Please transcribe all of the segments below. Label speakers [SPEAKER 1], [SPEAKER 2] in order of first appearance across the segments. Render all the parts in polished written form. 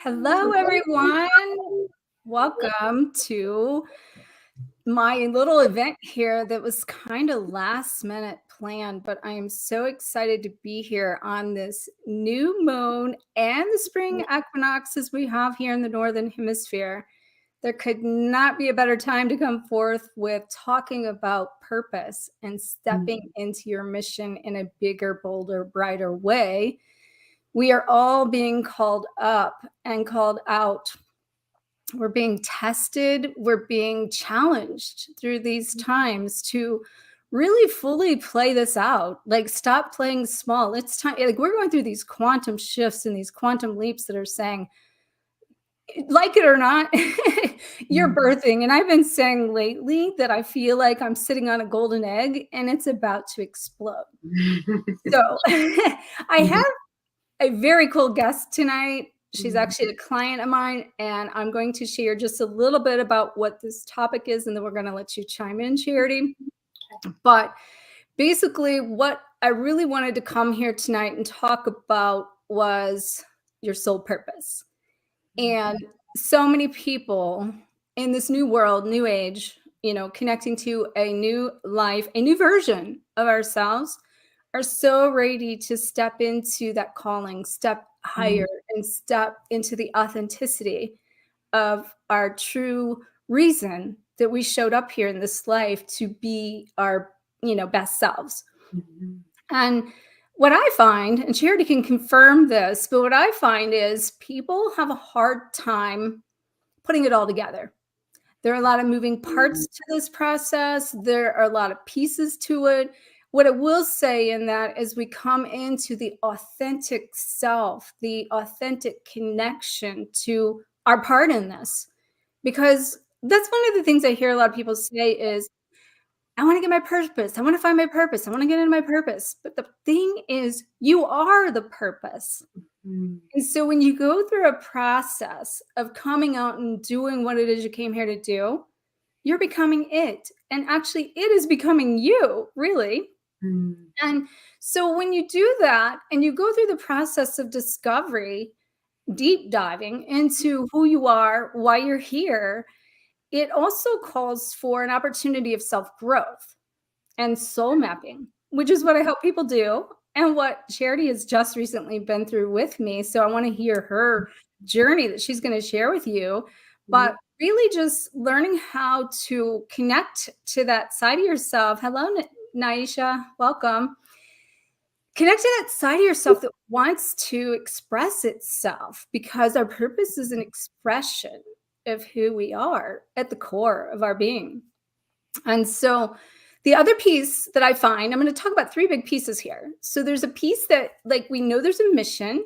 [SPEAKER 1] Hello, everyone. Welcome to my little event here that was kind of last minute planned, but I am so excited to be here on this new moon and the spring equinoxes we have here in the Northern Hemisphere. There could not be a better time to come forth with talking about purpose and stepping into your mission in a bigger, bolder, brighter way. We are all being called up and called out. We're being tested. We're being challenged through these times to really fully play this out. Like, stop playing small. It's time. Like, we're going through these quantum shifts and these quantum leaps that are saying, like it or not, you're birthing. And I've been saying lately that I feel like I'm sitting on a golden egg and it's about to explode. So I have a very cool guest tonight. She's actually a client of mine, and I'm going to share just a little bit about what this topic is, and then we're going to let you chime in, Charity. But basically, what I really wanted to come here tonight and talk about was your soul purpose. And so many people in this new world, new age, connecting to a new life, a new version of ourselves, are so ready to step into that calling, step higher, and step into the authenticity of our true reason that we showed up here in this life to be our, best selves. And what I find, and Charity can confirm this, but what I find is people have a hard time putting it all together. There are a lot of moving parts to this process. There are a lot of pieces to it. What I will say in that is we come into the authentic self, the authentic connection to our part in this. Because that's one of the things I hear a lot of people say is, I want to get my purpose. I want to find my purpose. I want to get into my purpose. But the thing is, you are the purpose. And so when you go through a process of coming out and doing what it is you came here to do, you're becoming it. And actually, it is becoming you, really. And so when you do that and you go through the process of discovery, deep diving into who you are, why you're here, it also calls for an opportunity of self-growth and soul mapping, which is what I help people do and what Charity has just recently been through with me. So I want to hear her journey that she's going to share with you. But really just learning how to connect to that side of yourself. Hello, Naisha. Welcome. Connect to that side of yourself that wants to express itself, because our purpose is an expression of who we are at the core of our being. And so the other piece that I find, I'm going to talk about three big pieces here. So there's a piece that, like, we know there's a mission.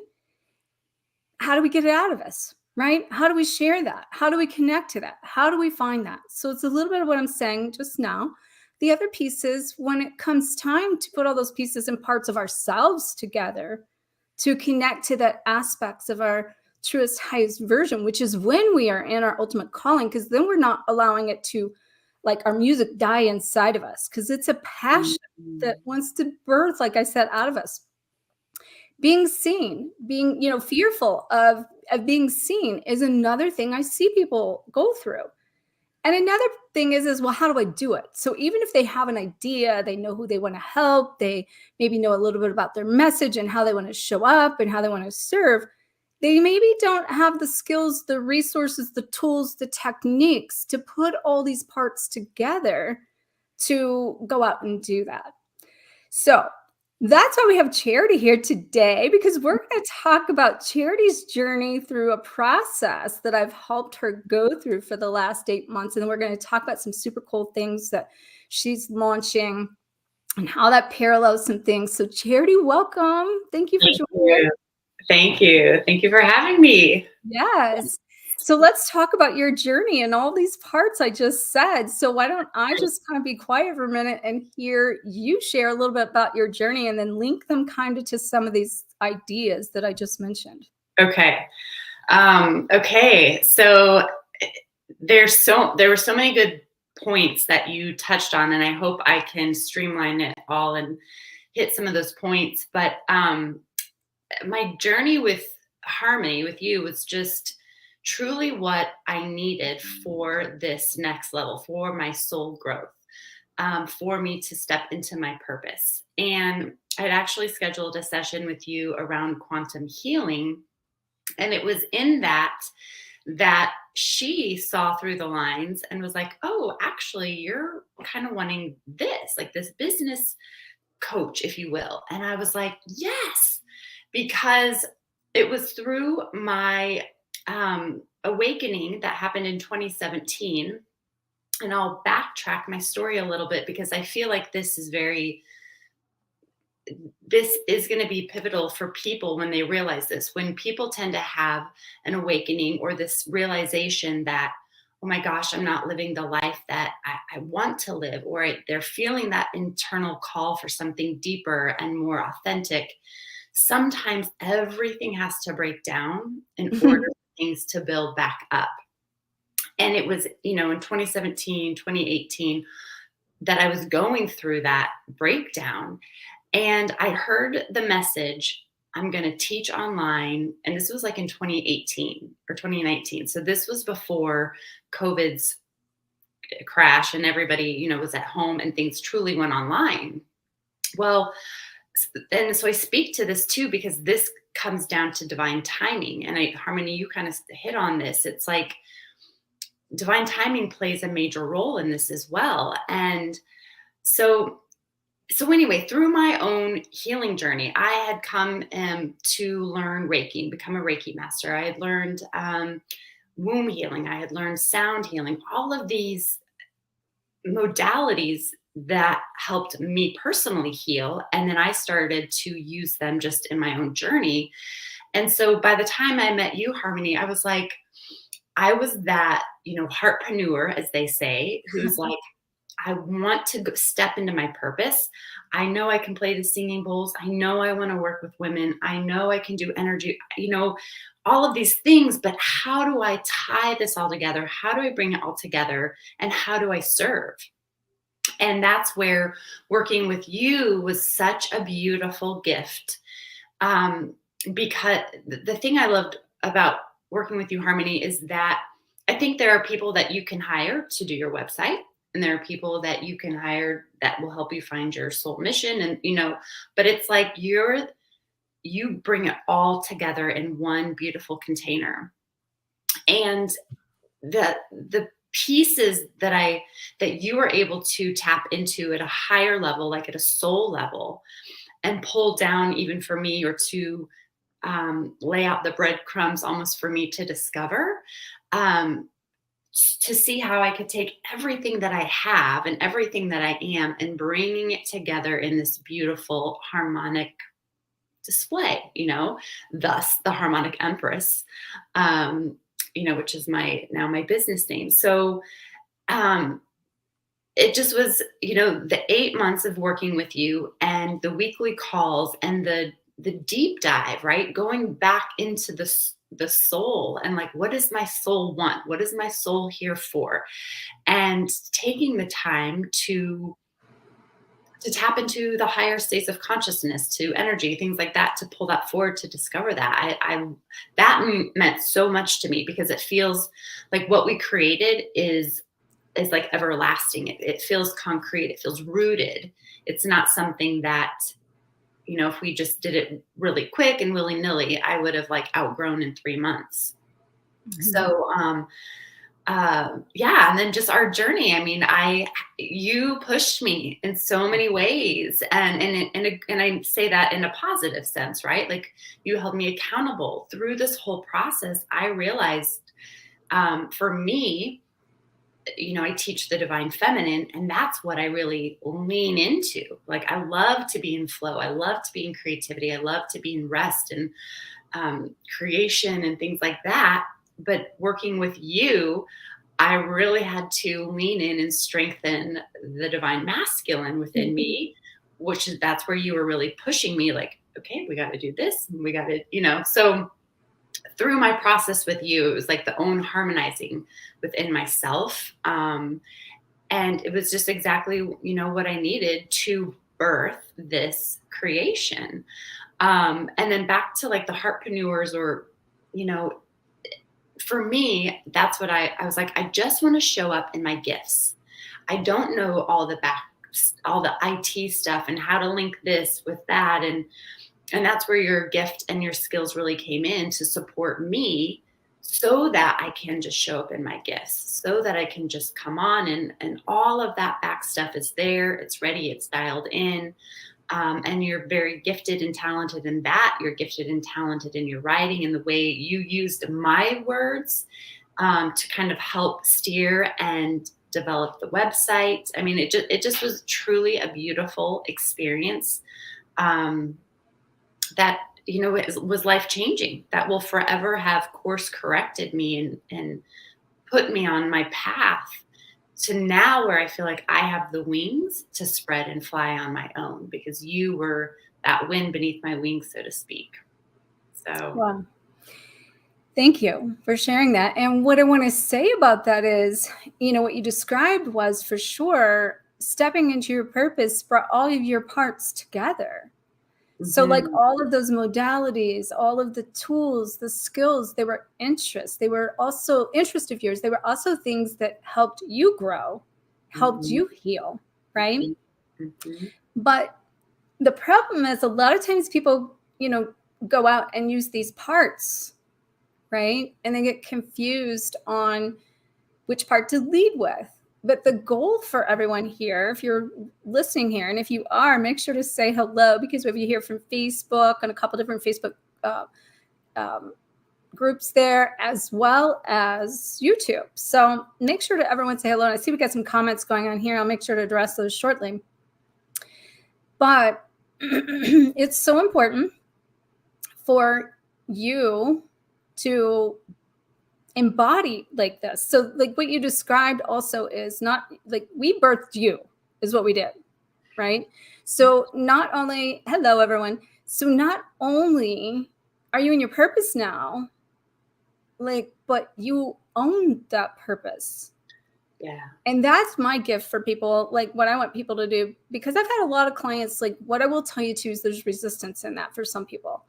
[SPEAKER 1] How do we get it out of us? Right? How do we share that? How do we connect to that? How do we find that? So it's a little bit of what I'm saying just now. The other piece is when it comes time to put all those pieces and parts of ourselves together to connect to the aspects of our truest, highest version, which is when we are in our ultimate calling, because then we're not allowing it to, like, our music die inside of us, because it's a passion that wants to birth, like I said, out of us. Being seen, being, fearful of being seen is another thing I see people go through. And another thing is, well, how do I do it? So even if they have an idea, they know who they want to help, they maybe know a little bit about their message and how they want to show up and how they want to serve, they maybe don't have the skills, the resources, the tools, the techniques to put all these parts together to go out and do that. So that's why we have Charity here today, because we're going to talk about Charity's journey through a process that I've helped her go through for the last 8 months. And then we're going to talk about some super cool things that she's launching and how that parallels some things. So Charity, welcome. Thank you for joining us.
[SPEAKER 2] Thank you. Thank you for having me.
[SPEAKER 1] Yes. So let's talk about your journey and all these parts I just said. So why don't I just kind of be quiet for a minute and hear you share a little bit about your journey and then link them kind of to some of these ideas that I just mentioned.
[SPEAKER 2] Okay. So there were so many good points that you touched on, and I hope I can streamline it all and hit some of those points. But my journey with Harmony with you was just truly what I needed for this next level, for my soul growth, for me to step into my purpose. And I'd actually scheduled a session with you around quantum healing. And it was in that she saw through the lines and was like, oh, actually, you're kind of wanting this, like this business coach, if you will. And I was like, yes, because it was through my awakening that happened in 2017. And I'll backtrack my story a little bit because I feel like this is going to be pivotal for people when they realize this. When people tend to have an awakening or this realization that, oh my gosh, I'm not living the life that I want to live, or they're feeling that internal call for something deeper and more authentic, sometimes everything has to break down in order for things to build back up. And it was, in 2017, 2018, that I was going through that breakdown. And I heard the message, I'm going to teach online. And this was like in 2018 or 2019. So this was before COVID's crash and everybody, was at home and things truly went online. Well, and so I speak to this too, because this comes down to divine timing. And Harmony, you kind of hit on this. It's like divine timing plays a major role in this as well. And so anyway, through my own healing journey, I had come to learn Reiki and become a Reiki master. I had learned womb healing. I had learned sound healing, all of these modalities that helped me personally heal. And then I started to use them just in my own journey. And so by the time I met you, Harmony, I was like, I was that, heartpreneur, as they say, who's like, I want to step into my purpose. I know I can play the singing bowls. I know I want to work with women. I know I can do energy, all of these things, but how do I tie this all together? How do I bring it all together? And how do I serve? And that's where working with you was such a beautiful gift. Because the thing I loved about working with you, Harmony, is that I think there are people that you can hire to do your website. And there are people that you can hire that will help you find your soul mission. And, but it's like you bring it all together in one beautiful container. And the pieces that you are able to tap into at a higher level, like at a soul level, and pull down even for me, or to lay out the breadcrumbs almost for me to discover, to see how I could take everything that I have and everything that I am and bringing it together in this beautiful harmonic display, thus the Harmonic Empress, which is now my business name. So it just was, the 8 months of working with you and the weekly calls and the deep dive, right? Going back into the soul and like, what does my soul want? What is my soul here for? And taking the time to tap into the higher states of consciousness, to energy, things like that, to pull that forward, to discover that. That meant so much to me, because it feels like what we created is like everlasting. It feels concrete. It feels rooted. It's not something that, if we just did it really quick and willy-nilly, I would have like outgrown in 3 months. Mm-hmm. So, yeah. And then just our journey. I mean, you pushed me in so many ways, and I say that in a positive sense, right? Like, you held me accountable through this whole process. I realized, for me, I teach the divine feminine, and that's what I really lean into. Like, I love to be in flow. I love to be in creativity. I love to be in rest and creation and things like that. But working with you, I really had to lean in and strengthen the divine masculine within me, that's where you were really pushing me, like, okay, we got to do this. And we got to, so through my process with you, it was like the own harmonizing within myself. And it was just exactly, what I needed to birth this creation. And then back to like the heartpreneurs, or you know, for me, that's what I was like, I just want to show up in my gifts. I don't know all the IT stuff and how to link this with that. And that's where your gift and your skills really came in to support me so that I can just show up in my gifts, so that I can just come on and all of that back stuff is there. It's ready. It's dialed in. And you're very gifted and talented in that. You're gifted and talented in your writing and the way you used my words to kind of help steer and develop the website. I mean, it just was truly a beautiful experience that was life changing. That will forever have course corrected me and put me on my path to now where I feel like I have the wings to spread and fly on my own because you were that wind beneath my wings, so to speak. So,
[SPEAKER 1] Wow. Thank you for sharing that. And what I want to say about that is, what you described was for sure stepping into your purpose brought all of your parts together. So like all of those modalities, all of the tools, the skills, they were interests. They were also interest of yours. They were also things that helped you grow, helped you heal, right? But the problem is a lot of times people, go out and use these parts, right? And they get confused on which part to lead with. But the goal for everyone here, if you're listening here, and if you are, make sure to say hello because we have you here from Facebook and a couple different Facebook groups there, as well as YouTube. So make sure to everyone say hello. And I see we got some comments going on here. I'll make sure to address those shortly. But it's so important for you to embody like this. So like what you described also is not like we birthed you is what we did, right? So not only, hello everyone. So not only are you in your purpose now, but you own that purpose.
[SPEAKER 2] Yeah.
[SPEAKER 1] And that's my gift for people, like what I want people to do, because I've had a lot of clients, like what I will tell you too is there's resistance in that for some people.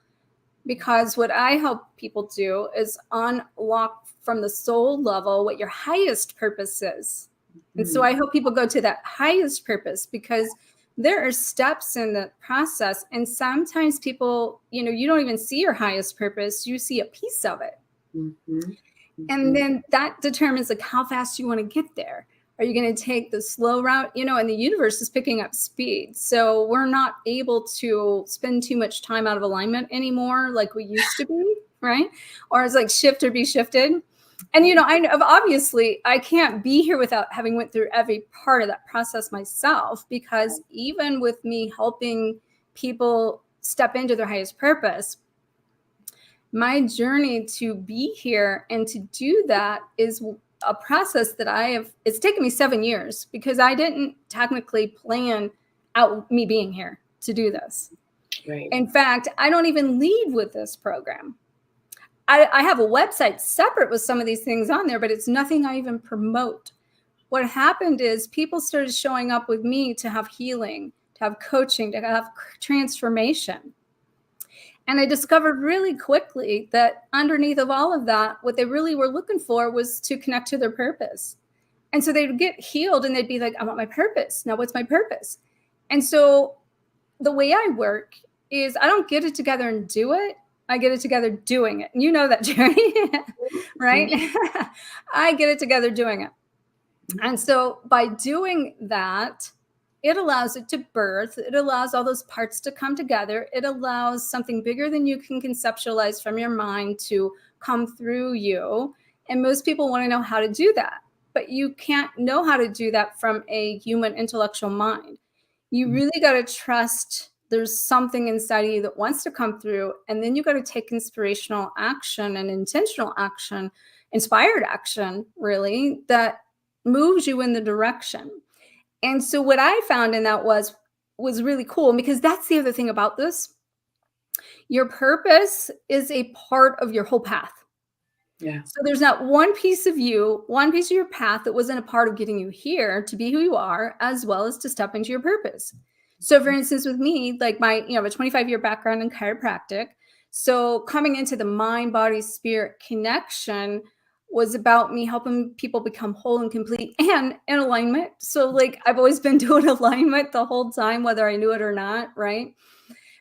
[SPEAKER 1] Because what I help people do is unlock from the soul level what your highest purpose is. And so I hope people go to that highest purpose because there are steps in the process. And sometimes people, you don't even see your highest purpose. You see a piece of it. And then that determines like how fast you want to get there. Are you going to take the slow route? And the universe is picking up speed. So we're not able to spend too much time out of alignment anymore like we used to be, right? Or it's like shift or be shifted. And, obviously I can't be here without having went through every part of that process myself, because even with me helping people step into their highest purpose, my journey to be here and to do that is a process that it's taken me 7 years because I didn't technically plan out me being here to do this.
[SPEAKER 2] Right.
[SPEAKER 1] In fact, I don't even lead with this program. I have a website separate with some of these things on there, but it's nothing I even promote. What happened is people started showing up with me to have healing, to have coaching, to have transformation. And I discovered really quickly that underneath of all of that, what they really were looking for was to connect to their purpose. And so they would get healed and they'd be like, I want my purpose. Now, what's my purpose? And so the way I work is I don't get it together and do it. I get it together doing it. And you know that, Jerry, right? I get it together doing it. And so by doing that, it allows it to birth. It allows all those parts to come together. It allows something bigger than you can conceptualize from your mind to come through you. And most people want to know how to do that, but you can't know how to do that from a human intellectual mind. You really got to trust there's something inside of you that wants to come through. And then you got to take inspirational action and intentional action, inspired action, really, that moves you in the direction. And so what I found in that was really cool, because that's the other thing about this. Your purpose is a part of your whole path.
[SPEAKER 2] Yeah.
[SPEAKER 1] So there's not one piece of you, one piece of your path that wasn't a part of getting you here to be who you are, as well as to step into your purpose. So for instance, with me, like I have a 25-year background in chiropractic. So coming into the mind, body, spirit connection was about me helping people become whole and complete and in alignment. So like I've always been doing alignment the whole time, whether I knew it or not, right?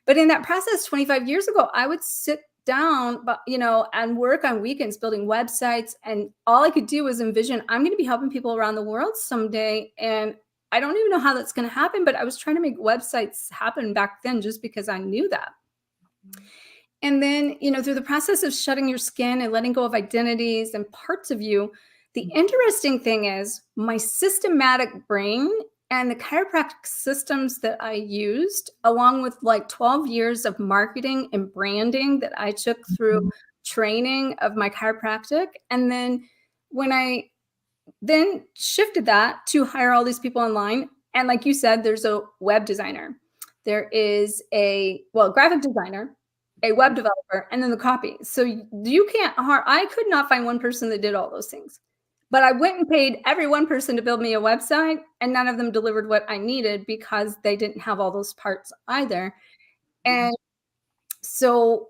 [SPEAKER 1] But in that process 25 years ago, I would sit down, but and work on weekends building websites, and all I could do was envision I'm going to be helping people around the world someday. And I don't even know how that's going to happen, but I was trying to make websites happen back then just because I knew that. And then, through the process of shutting your skin and letting go of identities and parts of you, the interesting thing is my systematic brain and the chiropractic systems that I used, along with like 12 years of marketing and branding that I took through training of my chiropractic. And then when I then shifted that to hire all these people online, and like you said, there's a web designer, there is a graphic designer, a web developer, and then the copy. So you can't I could not find one person that did all those things. But I went and paid every one person to build me a website, and none of them delivered what I needed because they didn't have all those parts either. And so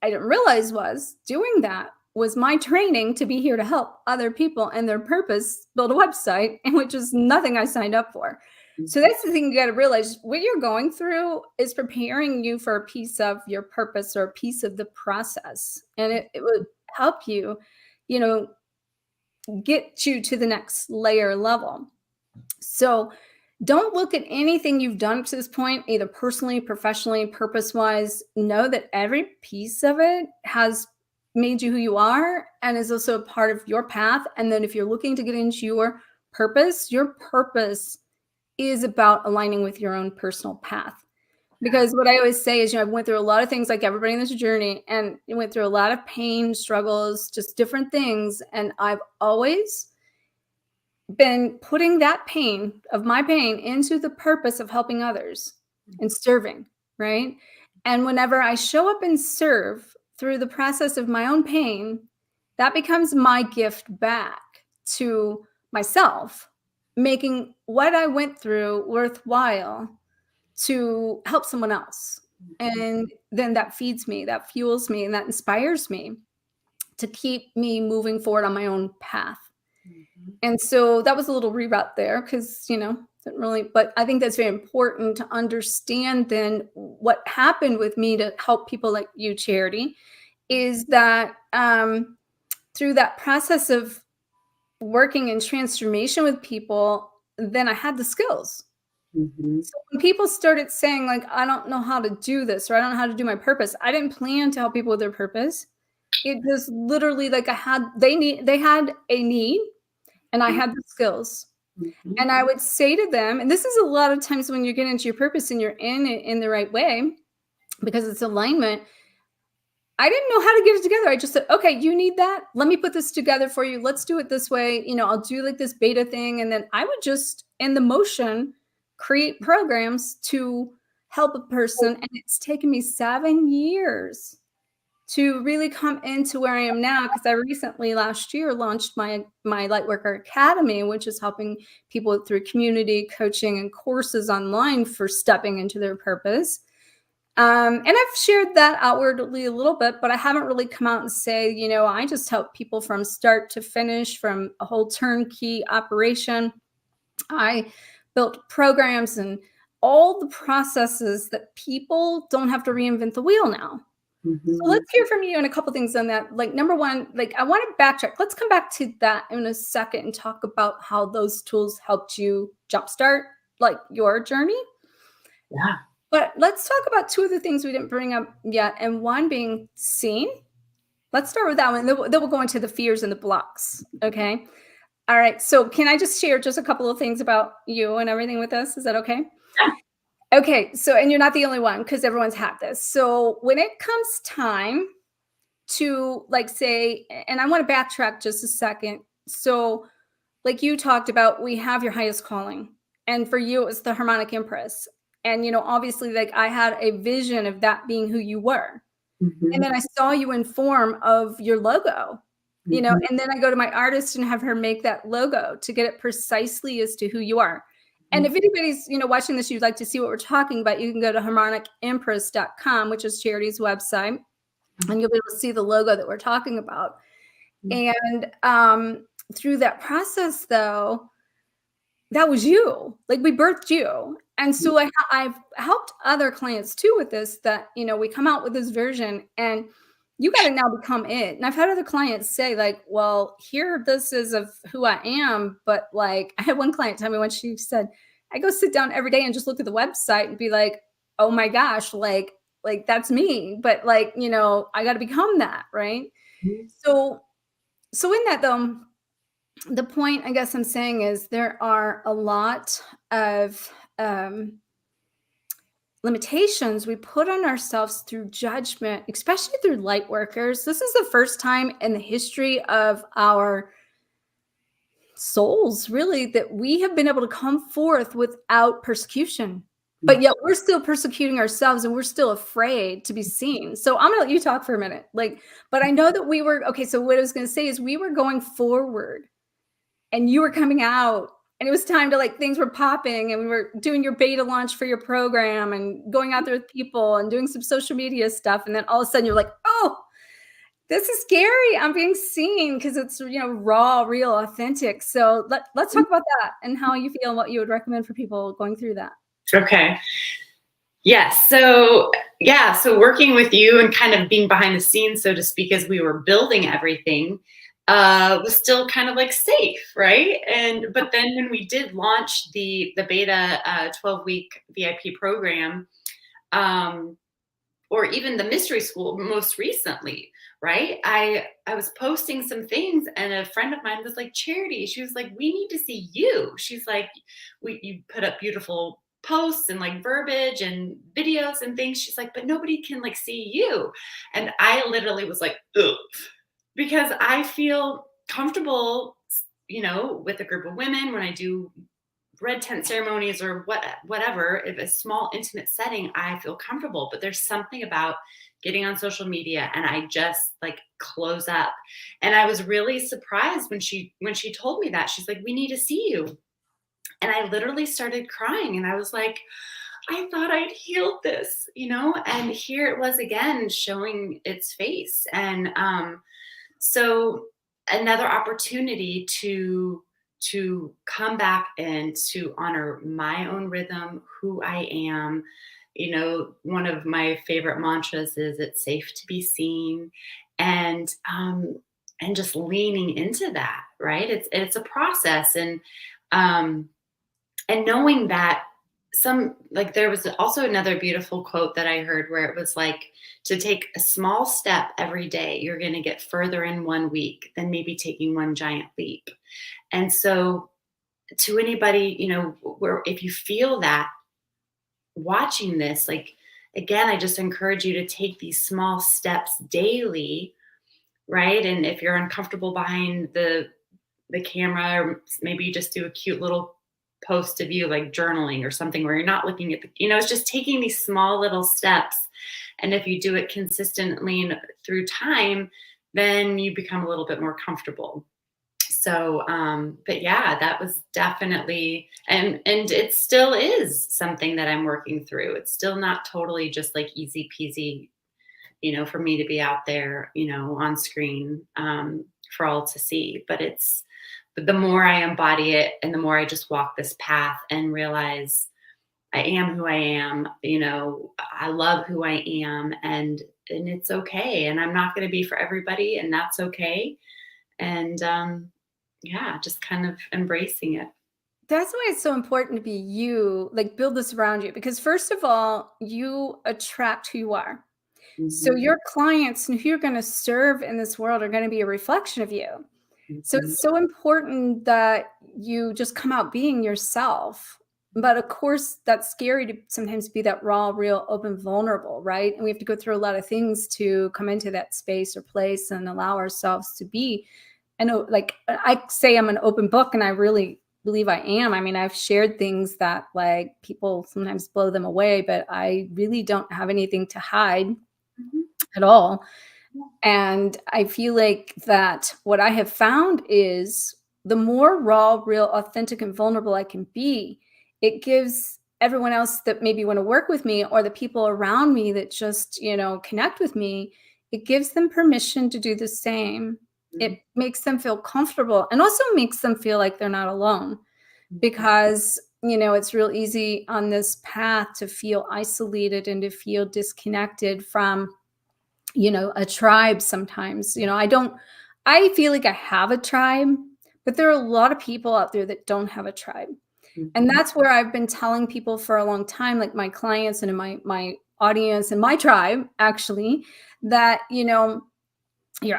[SPEAKER 1] I didn't realize was doing that was my training to be here to help other people and their purpose build a website, and which is nothing I signed up for. So that's the thing you got to realize. What you're going through is preparing you for a piece of your purpose or a piece of the process. And it would help you, get you to the next layer level. So don't look at anything you've done to this point, either personally, professionally, purpose-wise. Know that every piece of it has made you who you are and is also a part of your path. And then if you're looking to get into your purpose is about aligning with your own personal path. Because what I always say is, I went through a lot of things like everybody in this journey, and I went through a lot of pain, struggles, just different things. And I've always been putting that pain of my pain into the purpose of helping others and serving, right? And whenever I show up and serve through the process of my own pain, that becomes my gift back to myself, making what I went through worthwhile to help someone else. And then that feeds me, that fuels me, and that inspires me to keep me moving forward on my own path. And so that was a little reroute there because, didn't really, but I think that's very important to understand then what happened with me to help people like you, Charity, is that through that process of working in transformation with people, then I had the skills.
[SPEAKER 2] Mm-hmm.
[SPEAKER 1] So when people started saying like, I don't know how to do this, or I don't know how to do my purpose, I didn't plan to help people with their purpose. It was literally like they had a need, and I had the skills.
[SPEAKER 2] Mm-hmm.
[SPEAKER 1] And I would say to them, and this is a lot of times when you're getting into your purpose and you're in it in the right way, because it's alignment. I didn't know how to get it together. I just said, okay, you need that. Let me put this together for you. Let's do it this way. I'll do like this beta thing. And then I would just, in the motion, create programs to help a person. And it's taken me 7 years to really come into where I am now, because I recently last year launched my Lightworker Academy, which is helping people through community coaching and courses online for stepping into their purpose. And I've shared that outwardly a little bit, but I haven't really come out and say, I just help people from start to finish, from a whole turnkey operation. I built programs and all the processes that people don't have to reinvent the wheel now.
[SPEAKER 2] Mm-hmm.
[SPEAKER 1] So let's hear from you on a couple things on that. Like, number one, I want to backtrack. Let's come back to that in a second and talk about how those tools helped you jumpstart your journey.
[SPEAKER 2] Yeah.
[SPEAKER 1] But let's talk about two of the things we didn't bring up yet, and one being seen. Let's start with that one. Then we'll go into the fears and the blocks. Okay. All right. So can I just share just a couple of things about you and everything with us? Is that okay?
[SPEAKER 2] Yeah.
[SPEAKER 1] Okay. So, and you're not the only one, because everyone's had this. So when it comes time to say, and I want to backtrack just a second. So like you talked about, we have your highest calling. And for you, it was the Harmonic Empress. And, obviously, I had a vision of that being who you were.
[SPEAKER 2] Mm-hmm.
[SPEAKER 1] And then I saw you in form of your logo,
[SPEAKER 2] Mm-hmm.
[SPEAKER 1] and then I go to my artist and have her make that logo to get it precisely as to who you are. And if anybody's, watching this, you'd like to see what we're talking about, you can go to harmonicempress.com, which is Charity's website. and you'll be able to see the logo that we're talking about. And through that process, though, that was you. Like, we birthed you. And so I've helped other clients too with this, that, you know, we come out with this version and you got to now become it. And I've had other clients say, like, well, here, this is of who I am. But like, I had one client tell me when she said, I go sit down every day and just look at the website and be like, oh my gosh, like that's me. But like, you know, I got to become that. Right. So in that, though, the point I guess I'm saying is there are a lot of limitations we put on ourselves through judgment, especially through light workers. This is the first time in the history of our souls, really, that we have been able to come forth without persecution. But yet we're still persecuting ourselves and we're still afraid to be seen. So I'm gonna let you talk for a minute. Like, but I know that we were okay. So what I was gonna say is we were going forward and you were coming out and it was time to, like, things were popping and we were doing your beta launch for your program and going out there with people and doing some social media stuff. And then all of a sudden you're like, oh, this is scary. I'm being seen because it's, you know, raw, real, authentic. So let's talk about that and how you feel and what you would recommend for people going through that.
[SPEAKER 2] Okay. Yes. So working with you and kind of being behind the scenes, so to speak, as we were building everything, was still kind of like safe, right? But then when we did launch the beta 12-week VIP program, or even the mystery school most recently, right? I was posting some things and a friend of mine was like, Charity, she was like, we need to see you. She's like, you put up beautiful posts and like verbiage and videos and things. She's like, but nobody can like see you. And I literally was like, ugh, because I feel comfortable, you know, with a group of women when I do red tent ceremonies or whatever. If a small intimate setting, I feel comfortable, but there's something about getting on social media and I just like close up. And I was really surprised when she told me that. She's like, we need to see you. And I literally started crying and I was like, I thought I'd healed this, you know, and here it was again showing its face. And so another opportunity to come back and to honor my own rhythm, who I am. You know, one of my favorite mantras is it's safe to be seen, and just leaning into that, right? It's a process, and knowing that there was also another beautiful quote that I heard where it was like, to take a small step every day, you're going to get further in 1 week than maybe taking one giant leap. And so to anybody, you know, where if you feel that watching this, like, again, I just encourage you to take these small steps daily, right? And if you're uncomfortable behind the camera, or maybe you just do a cute little post of you like journaling or something where you're not looking at the, you know, it's just taking these small little steps. And if you do it consistently and through time, then you become a little bit more comfortable. So, but yeah, that was definitely, and it still is something that I'm working through. It's still not totally just like easy peasy, you know, for me to be out there, you know, on screen, for all to see, but the more I embody it and the more I just walk this path and realize I am who I am, you know, I love who I am, and it's okay. And I'm not going to be for everybody, and that's okay. And yeah, just kind of embracing it.
[SPEAKER 1] That's why it's so important to be you, like build this around you, because first of all, you attract who you are. So
[SPEAKER 2] Mm-hmm.
[SPEAKER 1] your clients and who you're going to serve in this world are going to be a reflection of you. So
[SPEAKER 2] Mm-hmm.
[SPEAKER 1] it's so important that you just come out being yourself. But of course, that's scary to sometimes be that raw, real, open, vulnerable, right? And we have to go through a lot of things to come into that space or place and allow ourselves to be. And like I say, I'm an open book, and I really believe I am. I mean, I've shared things that like people sometimes blow them away, but I really don't have anything to hide at all. And I feel like that what I have found is the more raw, real, authentic, and vulnerable I can be, it gives everyone else that maybe want to work with me or the people around me that just, you know, connect with me, it gives them permission to do the same. It makes them feel comfortable and also makes them feel like they're not alone, because it's real easy on this path to feel isolated and to feel disconnected from a tribe sometimes. I feel like I have a tribe, but there are a lot of people out there that don't have a tribe. And that's where I've been telling people for a long time, like my clients and my audience and my tribe, actually, that you're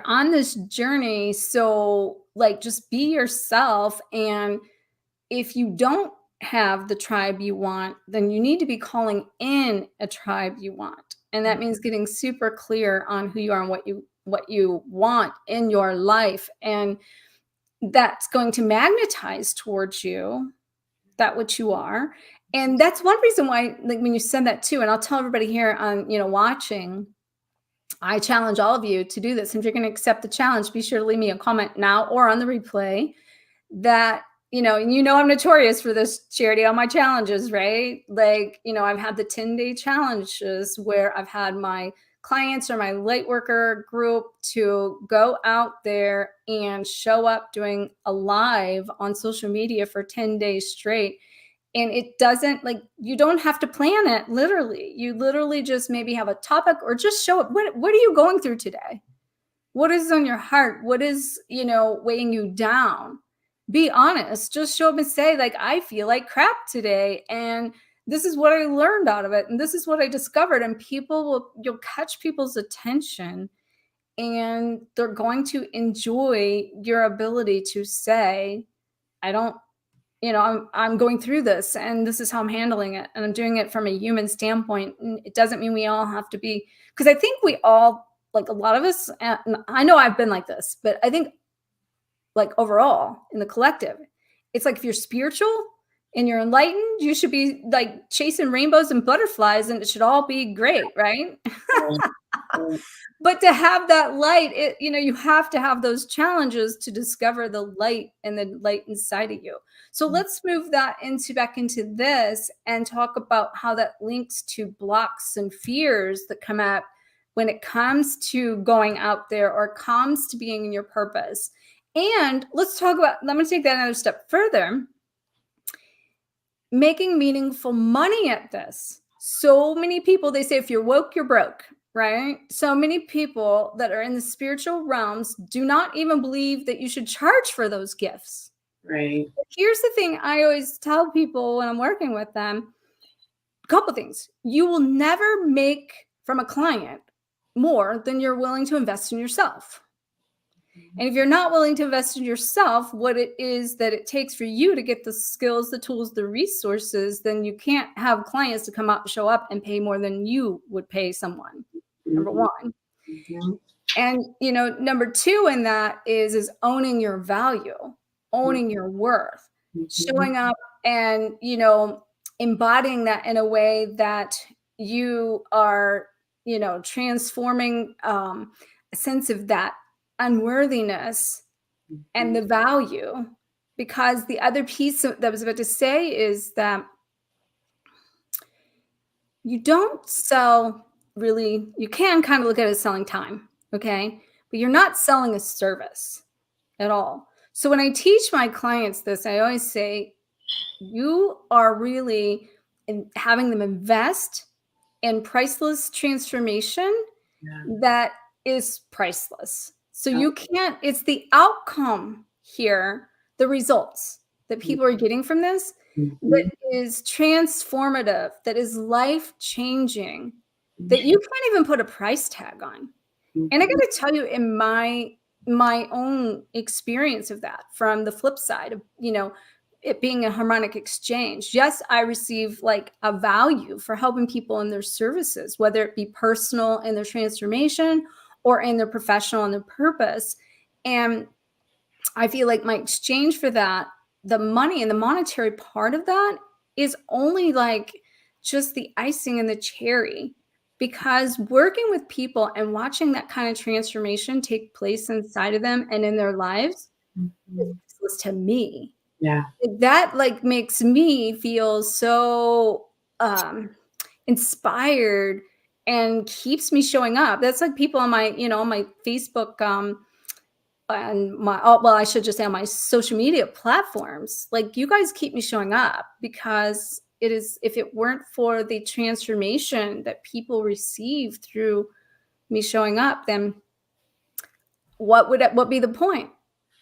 [SPEAKER 1] on this journey. So like, just be yourself. And if you don't have the tribe you want, then you need to be calling in a tribe you want. And that means getting super clear on who you are and what you want in your life. And that's going to magnetize towards you that which you are. And that's one reason why, like, when you said that too, and I'll tell everybody here on, watching, I challenge all of you to do this. If you're going to accept the challenge, be sure to leave me a comment now or on the replay that, I'm notorious for this, Charity, on my challenges, right? Like, I've had the 10-day challenges where I've had my clients or my light worker group to go out there and show up doing a live on social media for 10 days straight. And it doesn't, like, you don't have to plan it. Literally, you literally just maybe have a topic or just show up. What are you going through today? What is on your heart? What is, weighing you down? Be honest. Just show up and say, like, I feel like crap today. And this is what I learned out of it. And this is what I discovered. And you'll catch people's attention, and they're going to enjoy your ability to say, I don't, I'm going through this, and this is how I'm handling it. And I'm doing it from a human standpoint. And it doesn't mean we all have to be, because I think we all, like, a lot of us, and I know I've been like this, but I think, like, overall in the collective, it's like, if you're spiritual and you're enlightened, you should be like chasing rainbows and butterflies, and it should all be great, right? But to have that light, you have to have those challenges to discover the light and the light inside of you. So let's move that back into this and talk about how that links to blocks and fears that come up when it comes to going out there or comes to being in your purpose. And let's talk about, I'm going to take that another step further, making meaningful money at this. So many people, they say, if you're woke, you're broke, right? So many people that are in the spiritual realms do not even believe that you should charge for those gifts.
[SPEAKER 2] Right.
[SPEAKER 1] Here's the thing I always tell people when I'm working with them. A couple things. You will never make from a client more than you're willing to invest in yourself. And if you're not willing to invest in yourself, what it is that it takes for you to get the skills, the tools, the resources, then you can't have clients to come out, show up, and pay more than you would pay someone. Number one. And, number two in that is owning your value, owning your worth, showing up and, embodying that in a way that you are, transforming a sense of that unworthiness and the value. Because the other piece that I was about to say is that you don't sell, really, you can kind of look at it as selling time, okay? But you're not selling a service at all. So when I teach my clients this, I always say, you are really having them invest in priceless transformation that is priceless. So you can't, it's the outcome here, the results that people are getting from this, that is transformative, that is life-changing, that you can't even put a price tag on. And I got to tell you, in my own experience of that, from the flip side of, it being a harmonic exchange, yes, I receive like a value for helping people in their services, whether it be personal in their transformation or in their professional and their purpose. And I feel like my exchange for that, the money and the monetary part of that, is only like just the icing and the cherry, because working with people and watching that kind of transformation take place inside of them and in their lives is priceless to me.
[SPEAKER 2] Yeah.
[SPEAKER 1] That like makes me feel so inspired and keeps me showing up. That's like people on my, on my Facebook, and I should just say on my social media platforms. Like, you guys keep me showing up, because if it weren't for the transformation that people receive through me showing up, then what be the point?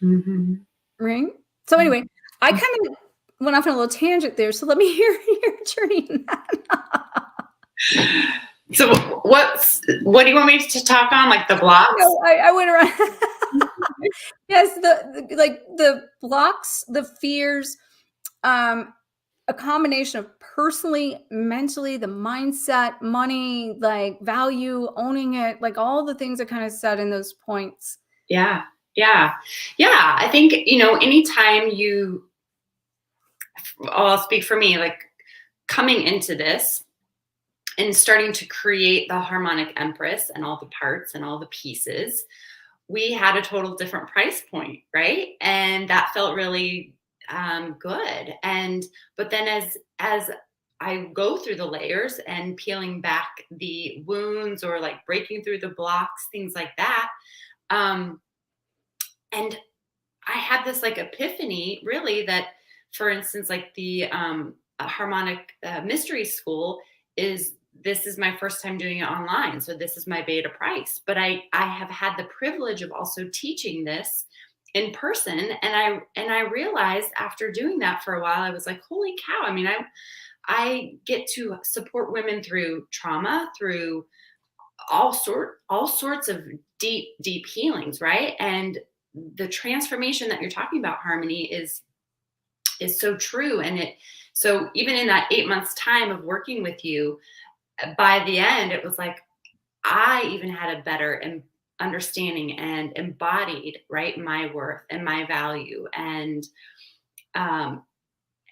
[SPEAKER 2] Mm-hmm.
[SPEAKER 1] Right? So anyway, I kind of went off on a little tangent there. So let me hear your journey in that.
[SPEAKER 2] So what do you want me to talk on? Like the blocks?
[SPEAKER 1] No, I went around. Yes, the blocks, the fears, a combination of personally, mentally, the mindset, money, like value, owning it, like all the things I kind of said in those points.
[SPEAKER 2] Yeah. Yeah. Yeah. I think, anytime I'll speak for me, like coming into this and starting to create the Harmonic Empress and all the parts and all the pieces, we had a total different price point, right? And that felt really good. But then as I go through the layers and peeling back the wounds, or like breaking through the blocks, things like that, and I had this like epiphany, really, that, for instance, like the Harmonic Mystery School this is my first time doing it online, so this is my beta price. But I have had the privilege of also teaching this in person, and I realized after doing that for a while, I was like, holy cow! I mean, I get to support women through trauma, through all sorts of deep healings, right? And the transformation that you're talking about, Harmony, is so true. So even in that 8 months time of working with you, by the end, it was like I even had a better understanding and embodied, right, my worth and my value. Um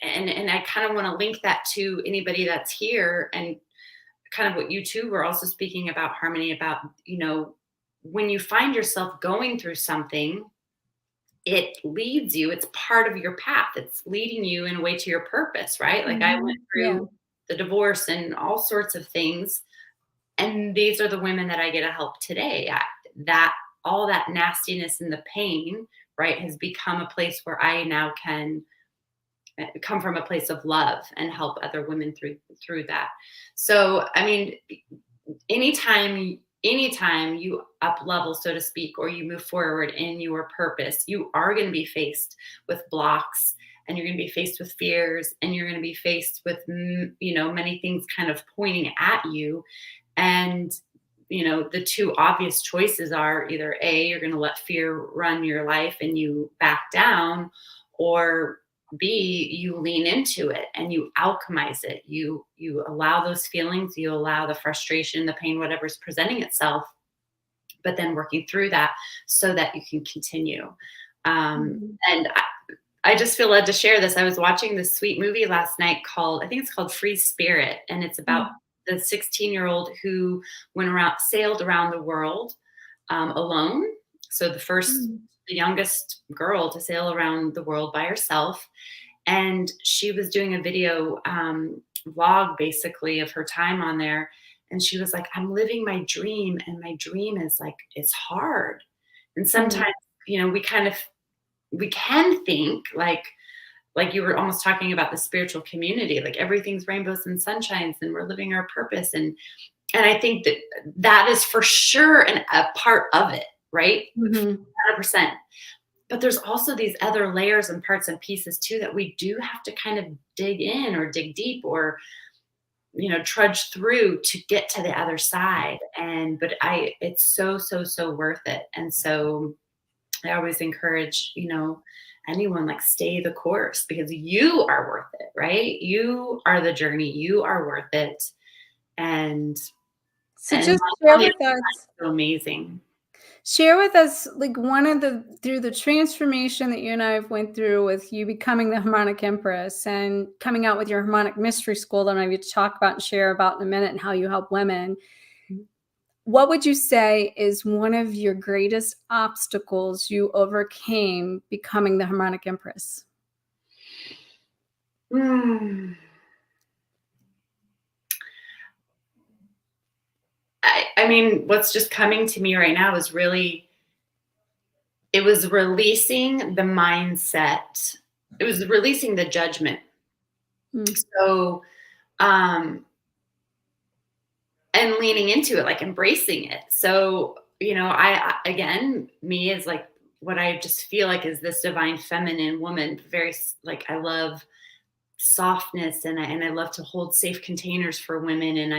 [SPEAKER 2] and I kind of want to link that to anybody that's here, and kind of what you two were also speaking about, Harmony, about, when you find yourself going through something, it leads you, it's part of your path. It's leading you in a way to your purpose, right? Like I went
[SPEAKER 1] Yeah.
[SPEAKER 2] through the divorce and all sorts of things. And these are the women that I get to help today. That all that nastiness and the pain, right, has become a place where I now can come from a place of love and help other women through that. So, I mean, anytime you up level, so to speak, or you move forward in your purpose, you are going to be faced with blocks, and you're going to be faced with fears, and you're going to be faced with many things kind of pointing at you. And the two obvious choices are either A, you're going to let fear run your life and you back down, or B, you lean into it and you alchemize it. You allow those feelings, you allow the frustration, the pain, whatever's presenting itself, but then working through that so that you can continue. And I just feel led to share this. I was watching this sweet movie last night I think it's called Free Spirit, and it's about the 16-year-old who sailed around the world alone. So the youngest girl to sail around the world by herself. And she was doing a video vlog, basically, of her time on there. And she was like, I'm living my dream, and my dream is like, it's hard. And sometimes, we can think like you were almost talking about the spiritual community, like everything's rainbows and sunshines and we're living our purpose. And I think that is for sure a part of it, right? 100%. But there's also these other layers and parts and pieces too that we do have to kind of dig in or dig deep or trudge through to get to the other side. But it's so worth it. And so I always encourage anyone, like, stay the course, because you are worth it, right? You are the journey, you are worth it. And
[SPEAKER 1] so just share with us,
[SPEAKER 2] so amazing.
[SPEAKER 1] Share with us, like, through the transformation that you and I went through with you becoming the Harmonic Empress and coming out with your Harmonic Mystery School that I'm going to talk about and share about in a minute, and how you help women. What would you say is one of your greatest obstacles you overcame becoming the Harmonic Empress?
[SPEAKER 2] I mean, what's just coming to me right now is really, it was releasing the mindset. It was releasing the judgment.
[SPEAKER 1] Mm.
[SPEAKER 2] So, um, and leaning into it, like embracing it. So, again, me is like what I just feel like is this divine feminine woman, very like I love softness and I love to hold safe containers for women. And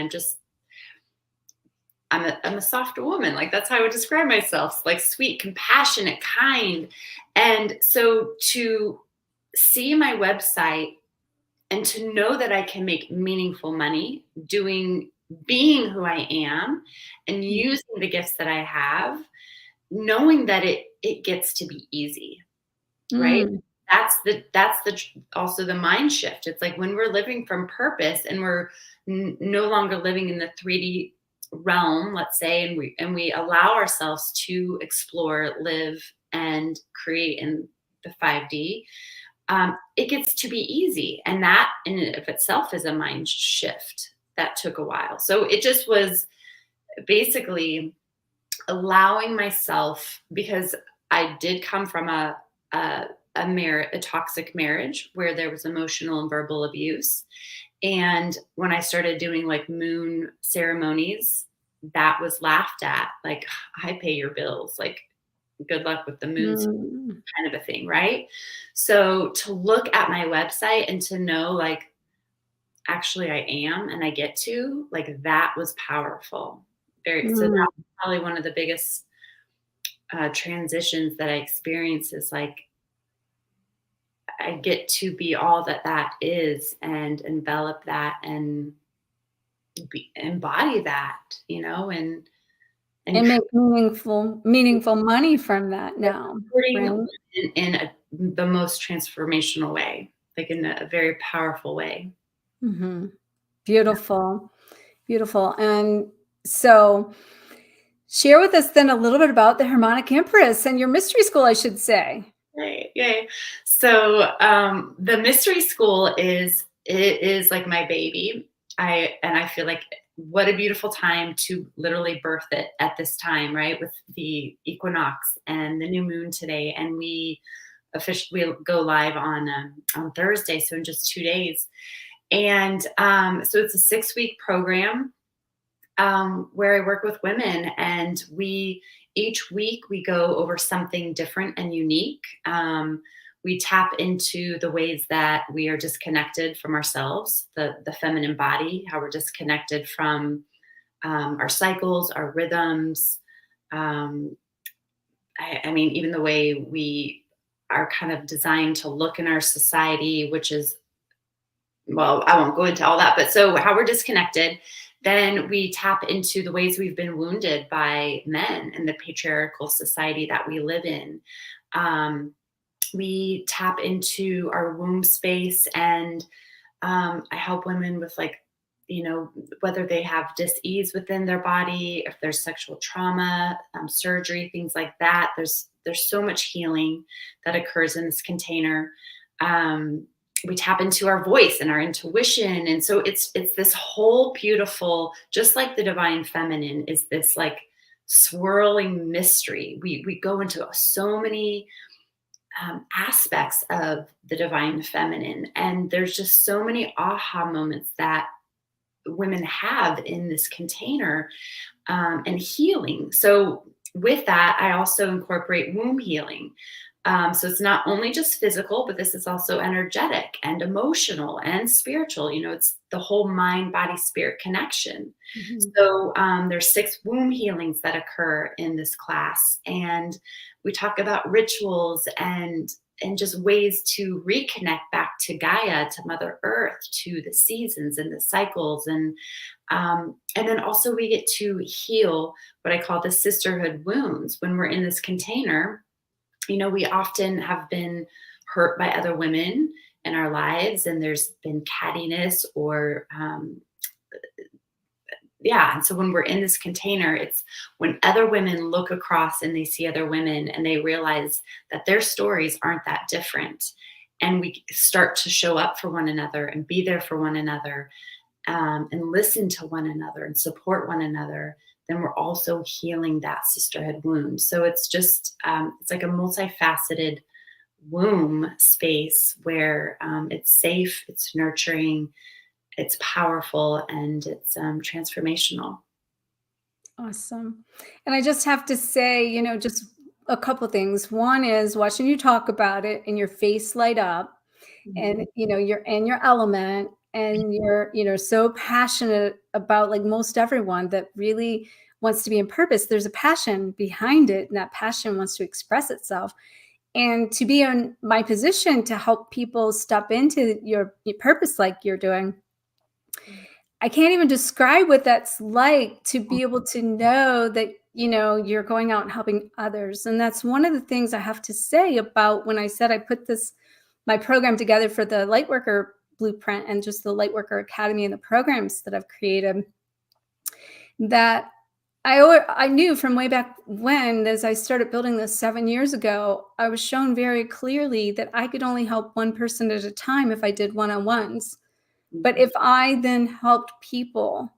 [SPEAKER 2] I'm a soft woman. Like that's how I would describe myself, like sweet, compassionate, kind. And so to see my website and to know that I can make meaningful money being who I am and using the gifts that I have, knowing that it gets to be easy, right?
[SPEAKER 1] Mm.
[SPEAKER 2] Also the mind shift. It's like when we're living from purpose and we're no longer living in the 3D realm, let's say, and we allow ourselves to explore, live, and create in the 5D. It gets to be easy, and that in and of itself is a mind shift that took a while. So it just was basically allowing myself, because I did come from a toxic marriage where there was emotional and verbal abuse. And when I started doing like moon ceremonies, that was laughed at. Like, I pay your bills. Like, good luck with the moons,
[SPEAKER 1] Mm.
[SPEAKER 2] kind of a thing, right? So to look at my website and to know, like, actually I am and I get to, like, that was powerful. So that
[SPEAKER 1] Mm.
[SPEAKER 2] was probably one of the biggest transitions that I experienced, is like I get to be all that that is and envelop that and embody that, and
[SPEAKER 1] And make meaningful money from that now,
[SPEAKER 2] creating
[SPEAKER 1] right?
[SPEAKER 2] the most transformational way, like in a very powerful way.
[SPEAKER 1] Mhm. Beautiful, beautiful. And so share with us then a little bit about the Harmonic Empress and your mystery school, I should say.
[SPEAKER 2] Right. Yay. So the mystery school is like my baby. I feel like what a beautiful time to literally birth it at this time, right? With the equinox and the new moon today. And we officially go live on Thursday, so in just 2 days. And so it's a 6-week program where I work with women, and each week we go over something different and unique. We tap into the ways that we are disconnected from ourselves, the feminine body, how we're disconnected from our cycles, our rhythms. Um, I mean, even the way we are kind of designed to look in our society, which is, well, I won't go into all that, but so how we're disconnected. Then we tap into the ways we've been wounded by men in the patriarchal society that we live in. Um, we tap into our womb space, and I help women with, like, whether they have dis-ease within their body, if there's sexual trauma, surgery, things like that. There's so much healing that occurs in this container. Um, we tap into our voice and our intuition, and so it's this whole beautiful, just like the divine feminine is this like swirling mystery. We go into so many aspects of the divine feminine, and there's just so many aha moments that women have in this container, and healing. So with that, I also incorporate womb healing. So it's not only just physical, but this is also energetic and emotional and spiritual. It's the whole mind, body, spirit connection.
[SPEAKER 1] Mhm.
[SPEAKER 2] So there's 6 womb healings that occur in this class, and we talk about rituals and just ways to reconnect back to Gaia, to Mother Earth, to the seasons and the cycles, and then also we get to heal what I call the sisterhood wounds when we're in this container. We often have been hurt by other women in our lives, and there's been cattiness or yeah. And so when we're in this container, it's when other women look across and they see other women and they realize that their stories aren't that different. And we start to show up for one another and be there for one another, and listen to one another and support one another. then we're also healing that sisterhood wound. So it's just, it's like a multifaceted womb space where it's safe, it's nurturing, it's powerful, and it's transformational.
[SPEAKER 1] Awesome. And I just have to say, just a couple things. One is watching you talk about it and your face light up,
[SPEAKER 2] Mhm.
[SPEAKER 1] and you're in your element, and you're so passionate about, like most everyone that really wants to be in purpose. There's a passion behind it, and that passion wants to express itself. And to be in my position to help people step into your purpose like you're doing, I can't even describe what that's like, to be able to know that, you're going out and helping others. And that's one of the things I have to say about when I said I put my program together for the Lightworker Blueprint and just the Lightworker Academy and the programs that I've created, that I knew from way back when, as I started building this 7 years ago, I was shown very clearly that I could only help one person at a time if I did one-on-ones. But
[SPEAKER 2] Mhm.
[SPEAKER 1] if I then helped people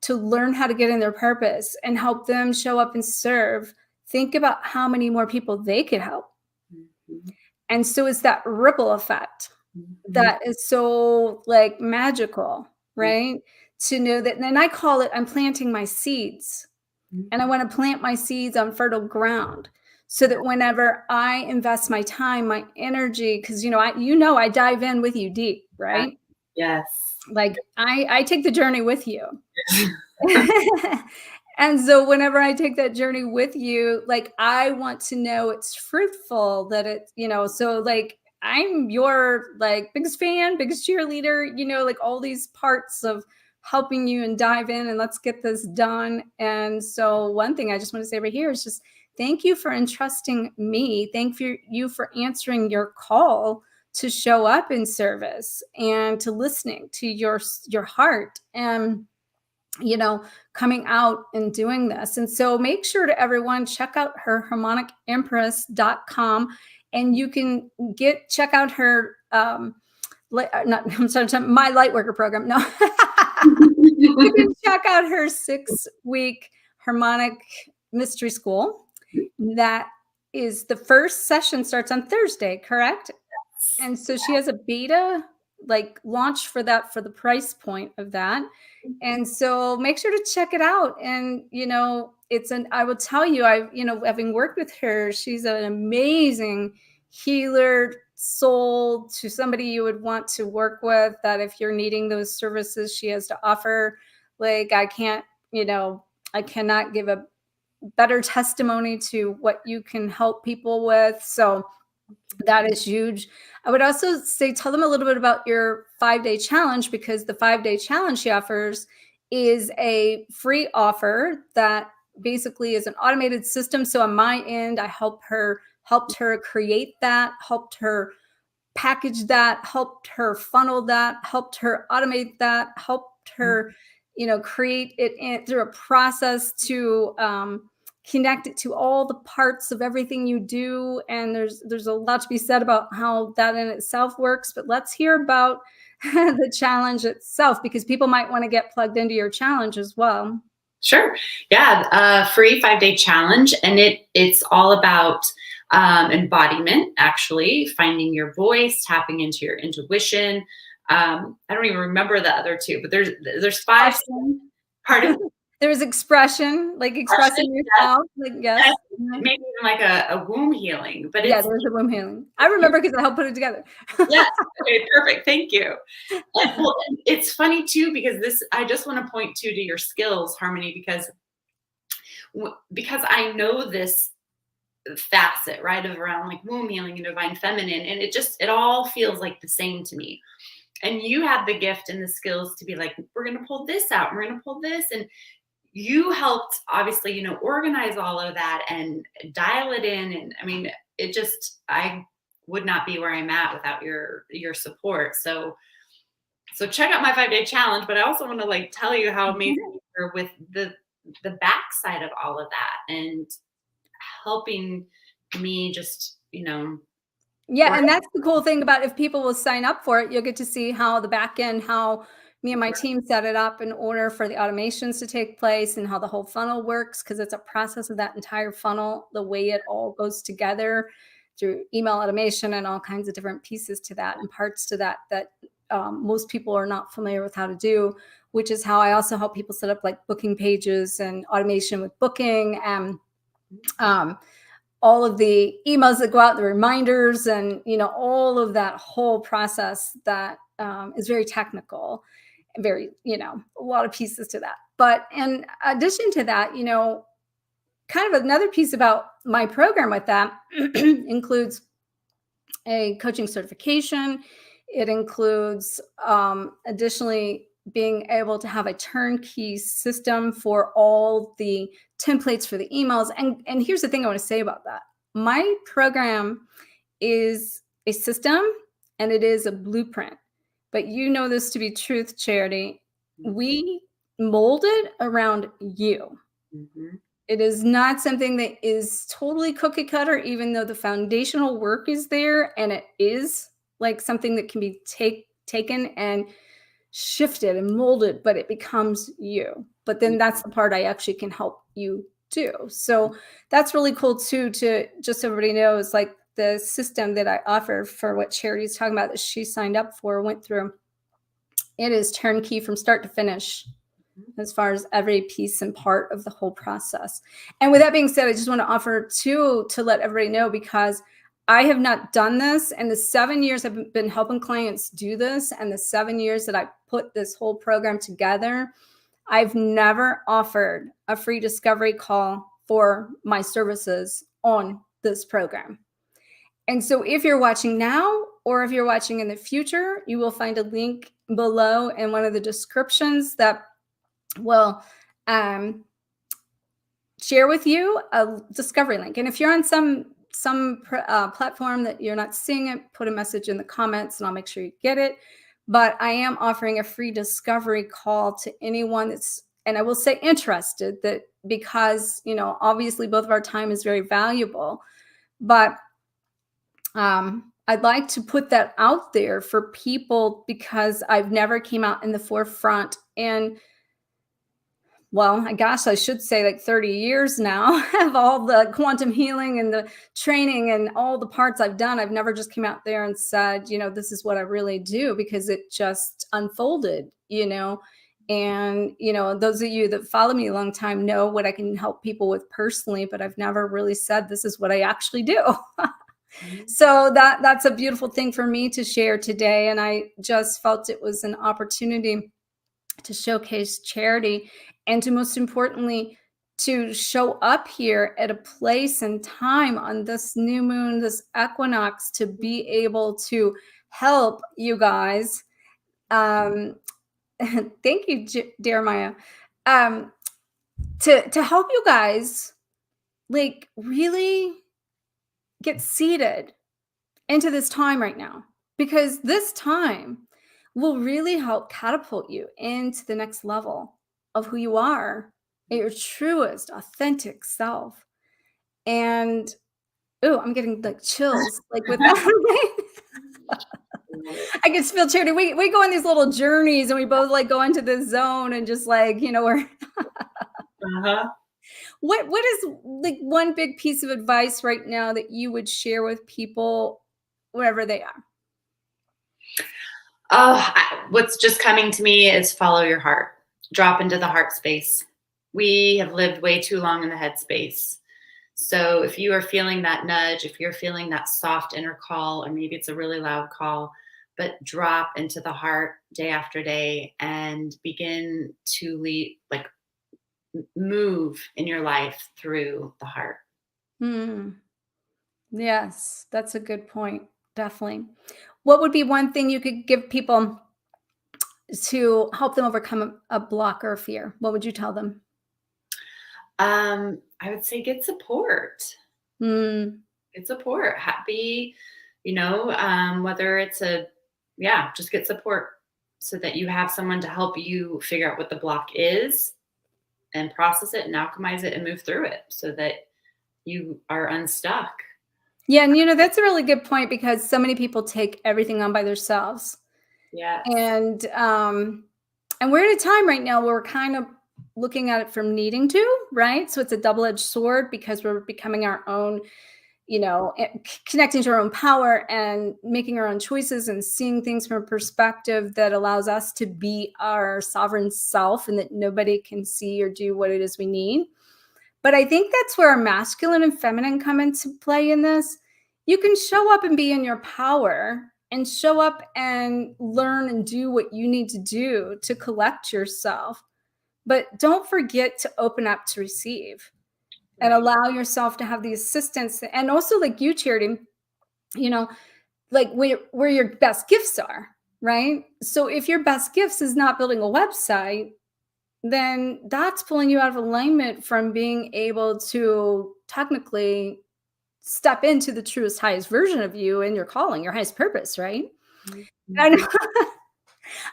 [SPEAKER 1] to learn how to get in their purpose and help them show up and serve, think about how many more people they could help.
[SPEAKER 2] Mhm.
[SPEAKER 1] And so it's that ripple effect
[SPEAKER 2] Mhm.
[SPEAKER 1] that is so, like, magical, right? To know that, and then I call it, I'm planting my seeds,
[SPEAKER 2] Mhm.
[SPEAKER 1] and I want to plant my seeds on fertile ground, so that whenever I invest my time, my energy, because I dive in with you deep,
[SPEAKER 2] Yeah.
[SPEAKER 1] right?
[SPEAKER 2] Yes.
[SPEAKER 1] Like I take the journey with you. And so whenever I take that journey with you, like, I want to know it's fruitful, that so, like, I'm your, like, biggest fan, biggest cheerleader, like all these parts of helping you and dive in and let's get this done. And so one thing I just want to say right here is just thank you for entrusting me. Thank you for answering your call to show up in service and to listening to your heart, and you know, coming out and doing this. And so make sure to everyone check out her harmonicermpress.com, and you can check out her not I'm sorry, my Lightworker program. No. You can check out her 6-week Harmonic Mystery School. That is, the first session starts on Thursday, correct? And so she has a beta, like, launch for that, for the price point of that. And so make sure to check it out. And I will tell you, having worked with her, she's an amazing healer soul, to somebody you would want to work with, that if you're needing those services she has to offer, like, I cannot give a better testimony to what you can help people with. So that is huge. I would also say, tell them a little bit about your 5-day challenge, because the 5-day challenge she offers is a free offer that basically is an automated system. So on my end, I helped her create that, helped her package that, helped her funnel that, helped her automate that, helped her, create it through a process to connect it to all the parts of everything you do. And there's a lot to be said about how that in itself works. But let's hear about the challenge itself, because people might want to get plugged into your challenge as well.
[SPEAKER 2] Sure. Yeah. Free 5-day challenge. And it's all about embodiment, actually, finding your voice, tapping into your intuition. I don't even remember the other two, but there's five.
[SPEAKER 1] Expression.
[SPEAKER 2] Pardon?
[SPEAKER 1] There's expression, like
[SPEAKER 2] Expression,
[SPEAKER 1] expressing
[SPEAKER 2] yes,
[SPEAKER 1] yourself. Like,
[SPEAKER 2] yes,
[SPEAKER 1] yes. Mhm.
[SPEAKER 2] maybe even like a womb healing, but
[SPEAKER 1] Yeah,
[SPEAKER 2] it's
[SPEAKER 1] there's a womb healing. I remember because I helped put it together.
[SPEAKER 2] yes. Okay, perfect. Thank you. And it's funny too, because I just want to point to your skills, Harmony, because I know this facet, right, of around like womb healing and divine feminine, and it all feels like the same to me. And you have the gift and the skills to be like, we're going to pull this out, we're going to pull this, and you helped obviously, organize all of that and dial it in. And I mean, I would not be where I'm at without your support. So check out my 5-day challenge, but I also want to like tell you how amazing you were with the backside of all of that, and helping me just,
[SPEAKER 1] Yeah,
[SPEAKER 2] or
[SPEAKER 1] and that's the cool thing about, if people will sign up for it, you'll get to see how the back end, how me and my team set it up in order for the automations to take place and how the whole funnel works, because it's a process of that entire funnel, the way it all goes together through email automation and all kinds of different pieces to that and parts to that most people are not familiar with how to do, which is how I also help people set up like booking pages and automation with booking and all of the emails that go out, the reminders, and all of that whole process that is very technical and very, a lot of pieces to that. But in addition to that, kind of another piece about my program with that includes a coaching certification. It includes additionally being able to have a turnkey system for all the templates for the emails. And here's the thing I want to say about that. My program is a system and it is a blueprint. But you know this to be truth, Charity. We mold it around you. Mm-hmm. It is not something that is totally cookie cutter, even though the foundational work is there and it is like something that can be taken and shifted and molded, but it becomes you. But then that's the part I actually can help you do. So that's really cool too, to just so everybody knows, like the system that I offer for what Charity is talking about that she signed up for, went through, it is turnkey from start to finish, as far as every piece and part of the whole process. And with that being said, I just want to offer to let everybody know, because I have not done this, and the 7 years I've been helping clients do this, and the 7 years that I put this whole program together, I've never offered a free discovery call for my services on this program. And so if you're watching now, or if you're watching in the future, you will find a link below in one of the descriptions that will share with you a discovery link. And if you're on some platform that you're not seeing it, put a message in the comments and I'll make sure you get it. But I am offering a free discovery call to anyone that's, and I will say interested, that because, obviously both of our time is very valuable, but I'd like to put that out there for people, because I've never came out in the forefront. And well, gosh, I should say like 30 years now of all the quantum healing and the training and all the parts I've done. I've never just came out there and said, this is what I really do, because it just unfolded, and, those of you that follow me a long time know what I can help people with personally, but I've never really said this is what I actually do. So that's a beautiful thing for me to share today. And I just felt it was an opportunity to showcase Charity, and to, most importantly, to show up here at a place and time on this new moon, this equinox, to be able to help you guys. Thank you, Jeremiah. To help you guys like really get seated into this time right now, because this time will really help catapult you into the next level of who you are, at your truest, authentic self. And I'm getting like chills, like with that. I can feel Charity. We go on these little journeys, and we both like go into this zone, and just like we're. What is like one big piece of advice right now that you would share with people wherever they are?
[SPEAKER 2] What's just coming to me is follow your heart. Drop into the heart space. We have lived way too long in the head space. So if you are feeling that nudge, if you're feeling that soft inner call, or maybe it's a really loud call, but drop into the heart day after day and begin to move in your life through the heart.
[SPEAKER 1] Yes, that's a good point. Definitely. What would be one thing you could give people to help them overcome a block or a fear? What would you tell them?
[SPEAKER 2] I would say get support. Get support. Happy, whether it's just get support, so that you have someone to help you figure out what the block is and process it and alchemize it and move through it, so that you are unstuck.
[SPEAKER 1] Yeah. And that's a really good point, because so many people take everything on by themselves.
[SPEAKER 2] Yeah.
[SPEAKER 1] And And we're at a time right now where we're kind of looking at it from needing to, right? So it's a double-edged sword because we're becoming our own, connecting to our own power and making our own choices and seeing things from a perspective that allows us to be our sovereign self and that nobody can see or do what it is we need. But I think that's where our masculine and feminine come into play in this. You can show up and be in your power and show up and learn and do what you need to do to collect yourself. But don't forget to open up to receive and allow yourself to have the assistance. And also, like you, Charity, like where your best gifts are, right? So if your best gifts is not building a website, then that's pulling you out of alignment from being able to technically step into the truest, highest version of you and your calling, your highest purpose, right?
[SPEAKER 2] Mm-hmm.
[SPEAKER 1] And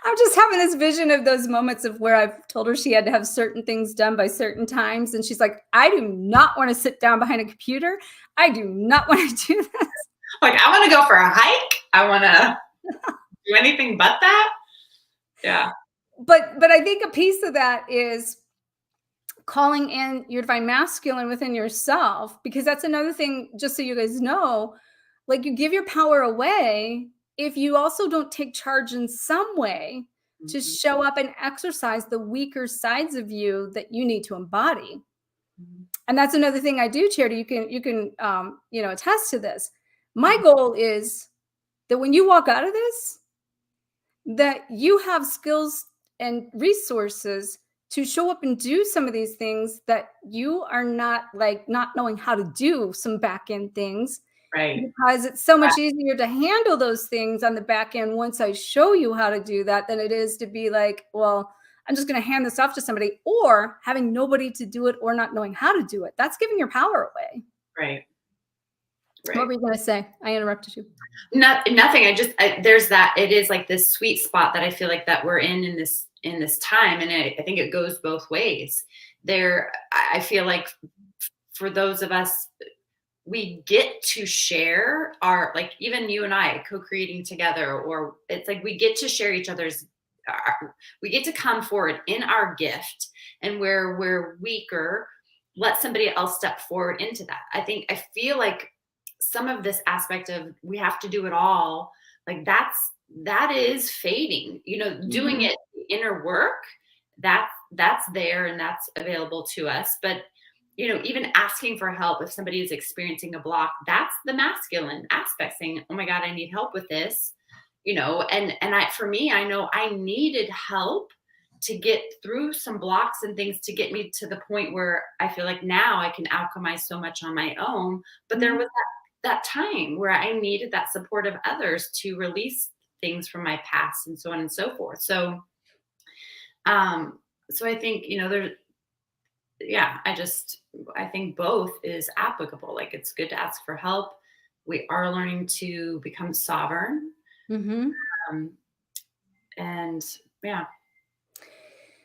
[SPEAKER 1] I'm just having this vision of those moments of where I've told her she had to have certain things done by certain times. And she's like, I do not want to sit down behind a computer. I do not want to do this.
[SPEAKER 2] Like, I want to go for a hike. I want to do anything but that. Yeah.
[SPEAKER 1] But I think a piece of that is calling in your divine masculine within yourself, because that's another thing, just so you guys know, like you give your power away if you also don't take charge in some way to show up and exercise the weaker sides of you that you need to embody. And that's another thing I do, Charity. You can attest to this. My goal is that when you walk out of this, that you have skills and resources to show up and do some of these things that you are not knowing how to do some back end things.
[SPEAKER 2] Right.
[SPEAKER 1] Because it's so much easier to handle those things on the back end once I show you how to do that than it is to be like, well, I'm just going to hand this off to somebody, or having nobody to do it or not knowing how to do it. That's giving your power away.
[SPEAKER 2] Right.
[SPEAKER 1] What were you going to say? I interrupted you.
[SPEAKER 2] Nothing. There's that. It is like this sweet spot that I feel like that we're in this time. And I think it goes both ways there. I feel like for those of us, we get to share our, like even you and I co-creating together, or it's like we get to share each other's, we get to come forward in our gift, and where we're weaker, let somebody else step forward into that. I feel like some of this aspect of we have to do it all, like that is fading, doing it inner work, that's there and that's available to us. But even asking for help if somebody is experiencing a block, that's the masculine aspect, saying, oh my God, I need help with this, for me, I know I needed help to get through some blocks and things to get me to the point where I feel like now I can alchemize so much on my own. But there was that time where I needed that support of others to release things from my past and so on and so forth. So, so I think, I think both is applicable. Like, it's good to ask for help. We are learning to become sovereign. And yeah.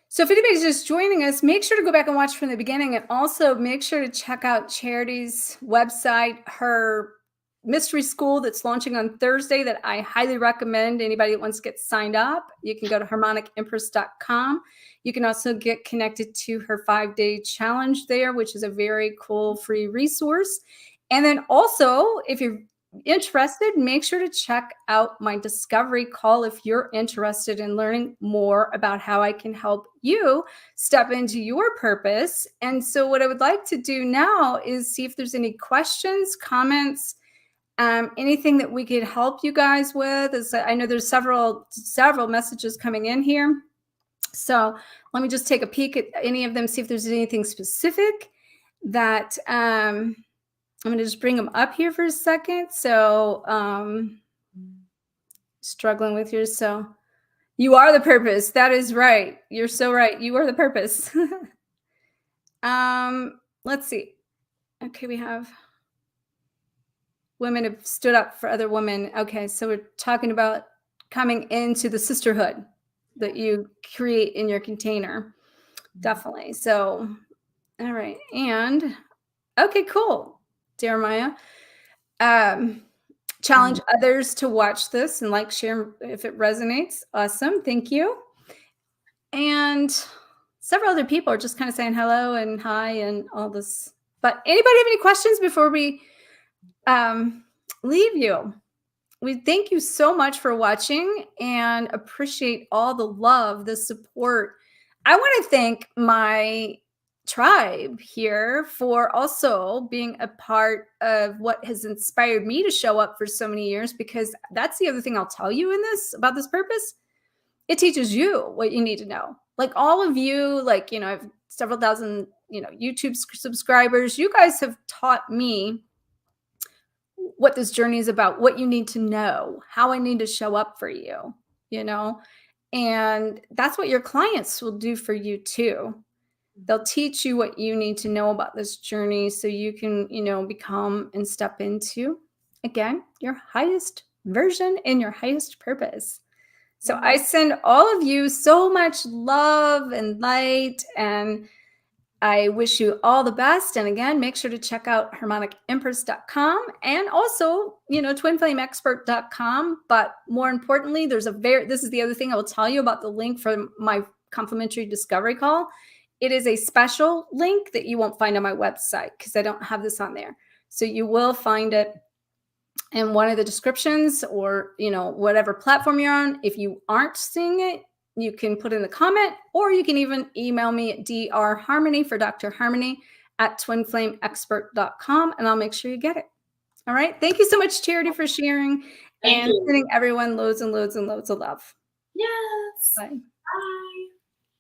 [SPEAKER 1] So if anybody's just joining us, make sure to go back and watch from the beginning, and also make sure to check out Charity's website, her mystery school that's launching on Thursday that I highly recommend. Anybody that wants to get signed up, you can go to harmonicempress.com. You can also get connected to her 5-day challenge there, which is a very cool free resource. And then also, if you're interested, make sure to check out my discovery call if you're interested in learning more about how I can help you step into your purpose. And so what I would like to do now is see if there's any questions, comments, anything that we could help you guys with. I know there's several messages coming in here. So let me just take a peek at any of them, see if there's anything specific that I'm going to just bring them up here for a second. So struggling with yours. So you are the purpose. That is right. You're so right. You are the purpose. Let's see. Okay, we have women have stood up for other women. Okay, so we're talking about coming into the sisterhood that you create in your container. Definitely. So, all right. And okay, cool. Jeremiah. Challenge others to watch this and share if it resonates. Awesome. Thank you. and several other people are just kind of saying hello and hi and all this. But anybody have any questions before we leave you? We thank you so much for watching and appreciate all the love, the support. I want to thank my tribe here for also being a part of what has inspired me to show up for so many years, because that's the other thing I'll tell you in this about this purpose. It teaches you what you need to know. Like all of you, like, I have several thousand, YouTube subscribers. You guys have taught me what this journey is about, what you need to know, how I need to show up for you, and that's what your clients will do for you too. They'll teach you what you need to know about this journey so you can, become and step into, again, your highest version and your highest purpose. So I send all of you so much love and light, and I wish you all the best. And again, make sure to check out harmonicempress.com and also, twinflameexpert.com. But more importantly, this is the other thing I will tell you about the link for my complimentary discovery call. It is a special link that you won't find on my website because I don't have this on there. So you will find it in one of the descriptions or, whatever platform you're on. If you aren't seeing it, you can put in the comment, or you can even email me at drharmony for Dr. Harmony at twinflameexpert.com, and I'll make sure you get it. All right. Thank you so much, Charity, for sharing and sending everyone loads and loads and loads of love.
[SPEAKER 2] Yes.
[SPEAKER 1] Bye.
[SPEAKER 2] Bye.